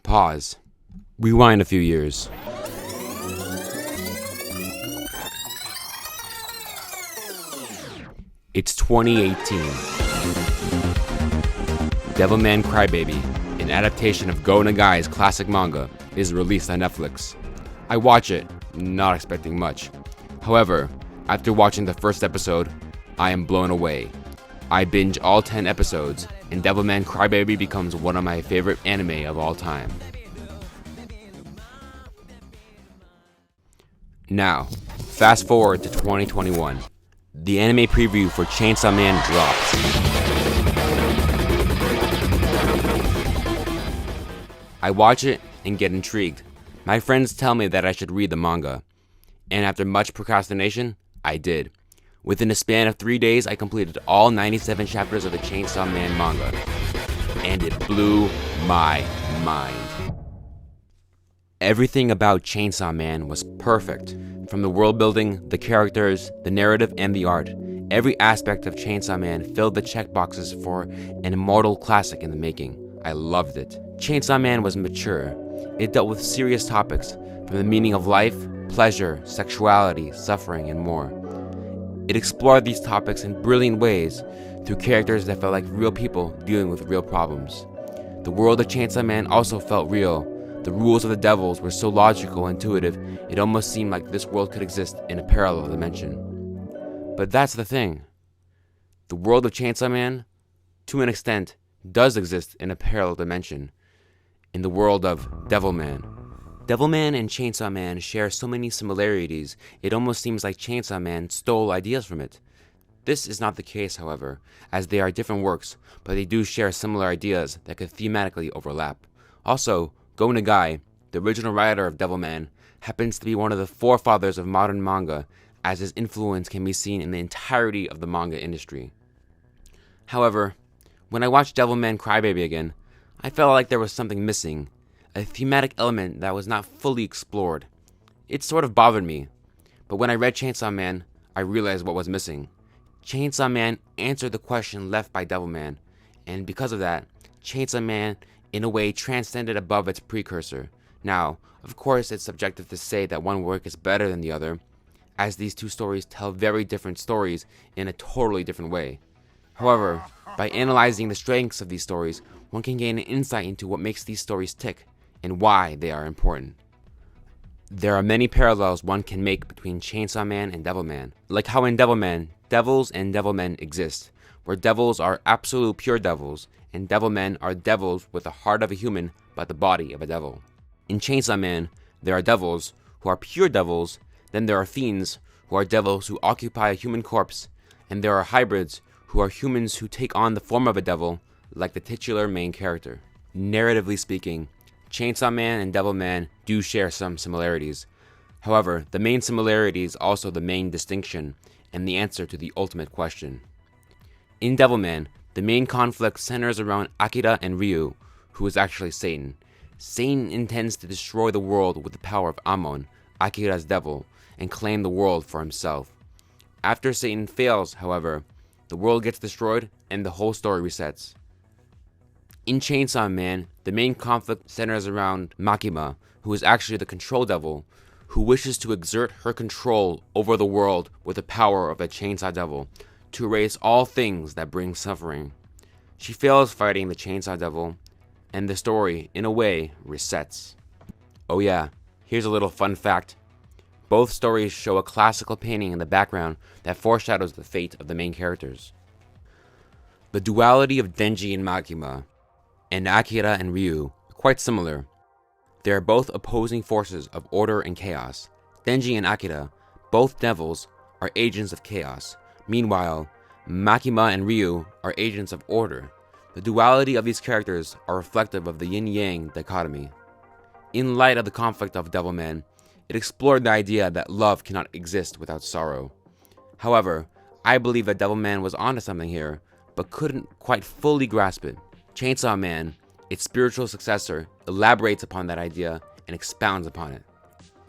Pause. Rewind a few years. It's 2018. Devilman Crybaby, an adaptation of Go Nagai's classic manga, is released on Netflix. I watch it, not expecting much. However, after watching the first episode, I am blown away. I binge all 10 episodes, and Devilman Crybaby becomes one of my favorite anime of all time. Now, fast forward to 2021. The anime preview for Chainsaw Man drops. I watch it and get intrigued. My friends tell me that I should read the manga. And after much procrastination, I did. Within a span of 3 days, I completed all 97 chapters of the Chainsaw Man manga. And it blew my mind. Everything about Chainsaw Man was perfect. From the world building, the characters, the narrative, and the art. Every aspect of Chainsaw Man filled the checkboxes for an immortal classic in the making. I loved it. Chainsaw Man was mature. It dealt with serious topics, from the meaning of life, pleasure, sexuality, suffering, and more. It explored these topics in brilliant ways through characters that felt like real people dealing with real problems. The world of Chainsaw Man also felt real. The rules of the devils were so logical and intuitive, it almost seemed like this world could exist in a parallel dimension. But that's the thing. The world of Chainsaw Man, to an extent, does exist in a parallel dimension. In the world of Devilman. Devilman and Chainsaw Man share so many similarities, it almost seems like Chainsaw Man stole ideas from it. This is not the case, however, as they are different works, but they do share similar ideas that could thematically overlap. Also, Go Nagai, the original writer of Devilman, happens to be one of the forefathers of modern manga, as his influence can be seen in the entirety of the manga industry. However, when I watched Devilman Crybaby again, I felt like there was something missing, a thematic element that was not fully explored. It sort of bothered me, but when I read Chainsaw Man, I realized what was missing. Chainsaw Man answered the question left by Devilman, and because of that, Chainsaw Man in a way transcended above its precursor. Now, of course, it's subjective to say that one work is better than the other, as these two stories tell very different stories in a totally different way. However, by analyzing the strengths of these stories, one can gain an insight into what makes these stories tick and why they are important. There are many parallels one can make between Chainsaw Man and Devilman, like how in Devilman, devils and devilmen exist, where devils are absolute pure devils, and devilmen are devils with the heart of a human but the body of a devil. In Chainsaw Man, there are devils who are pure devils, then there are fiends who are devils who occupy a human corpse, and there are hybrids who are humans who take on the form of a devil, like the titular main character. Narratively speaking, Chainsaw Man and Devilman do share some similarities. However, the main similarity is also the main distinction and the answer to the ultimate question. In Devilman, the main conflict centers around Akira and Ryu, who is actually Satan. Satan intends to destroy the world with the power of Amon, Akira's devil, and claim the world for himself. After Satan fails, however, the world gets destroyed and the whole story resets. In Chainsaw Man, the main conflict centers around Makima, who is actually the control devil, who wishes to exert her control over the world with the power of a chainsaw devil, to erase all things that bring suffering. She fails fighting the chainsaw devil, and the story, in a way, resets. Oh yeah, here's a little fun fact. Both stories show a classical painting in the background that foreshadows the fate of the main characters. The duality of Denji and Makima, and Akira and Ryu, are quite similar. They are both opposing forces of order and chaos. Denji and Akira, both devils, are agents of chaos. Meanwhile, Makima and Ryu are agents of order. The duality of these characters are reflective of the yin-yang dichotomy. In light of the conflict of Devilman, it explored the idea that love cannot exist without sorrow. However, I believe that Devilman was onto something here, but couldn't quite fully grasp it. Chainsaw Man its spiritual successor, elaborates upon that idea and expounds upon it.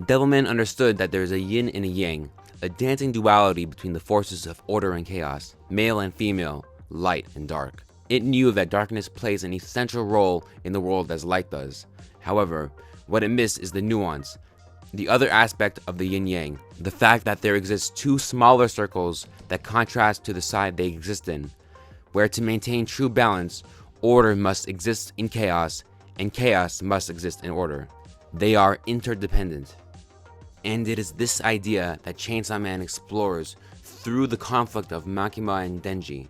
Devilman understood that there is a yin and a yang, a dancing duality between the forces of order and chaos, male and female, light and dark. It knew that darkness plays an essential role in the world as light does. However, what it missed is the nuance, the other aspect of the yin-yang, the fact that there exists two smaller circles that contrast to the side they exist in, where to maintain true balance, order must exist in chaos, and chaos must exist in order. They are interdependent. And it is this idea that Chainsaw Man explores through the conflict of Makima and Denji.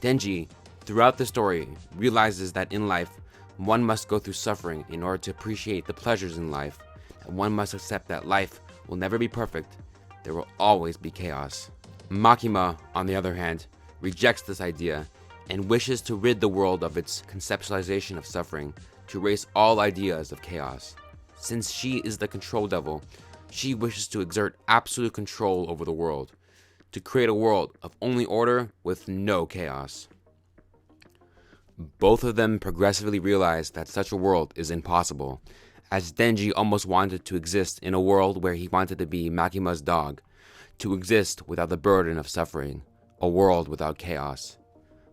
Denji, throughout the story, realizes that in life, one must go through suffering in order to appreciate the pleasures in life, and one must accept that life will never be perfect, there will always be chaos. Makima, on the other hand, rejects this idea and wishes to rid the world of its conceptualization of suffering, to erase all ideas of chaos. Since she is the control devil, she wishes to exert absolute control over the world, to create a world of only order with no chaos. Both of them progressively realize that such a world is impossible, as Denji almost wanted to exist in a world where he wanted to be Makima's dog, to exist without the burden of suffering, a world without chaos.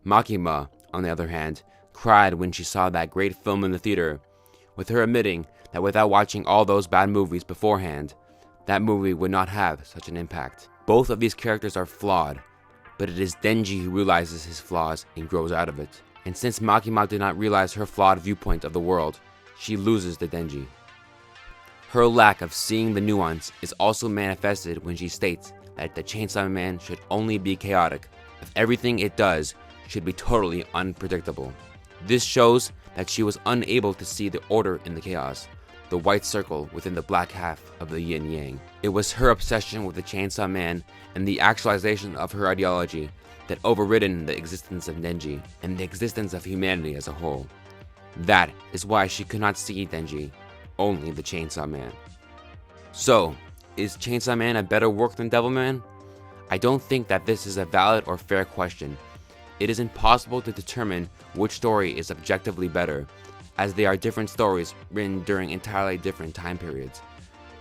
Makima, on the other hand, cried when she saw that great film in the theater, with her admitting that without watching all those bad movies beforehand, that movie would not have such an impact. Both of these characters are flawed, but it is Denji who realizes his flaws and grows out of it. And since Makima did not realize her flawed viewpoint of the world, she loses to Denji. Her lack of seeing the nuance is also manifested when she states that the Chainsaw Man should only be chaotic, if everything it does should be totally unpredictable. This shows that she was unable to see the order in the chaos, the white circle within the black half of the yin-yang. It was her obsession with the Chainsaw Man and the actualization of her ideology that overridden the existence of Denji and the existence of humanity as a whole. That is why she could not see Denji, only the Chainsaw Man. So, is Chainsaw Man a better work than Devilman? I don't think that this is a valid or fair question. It is impossible to determine which story is objectively better, as they are different stories written during entirely different time periods.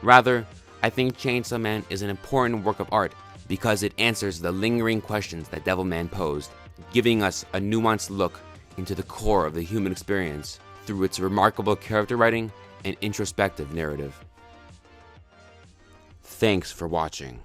Rather, I think Chainsaw Man is an important work of art because it answers the lingering questions that Devilman posed, giving us a nuanced look into the core of the human experience through its remarkable character writing and introspective narrative. Thanks for watching.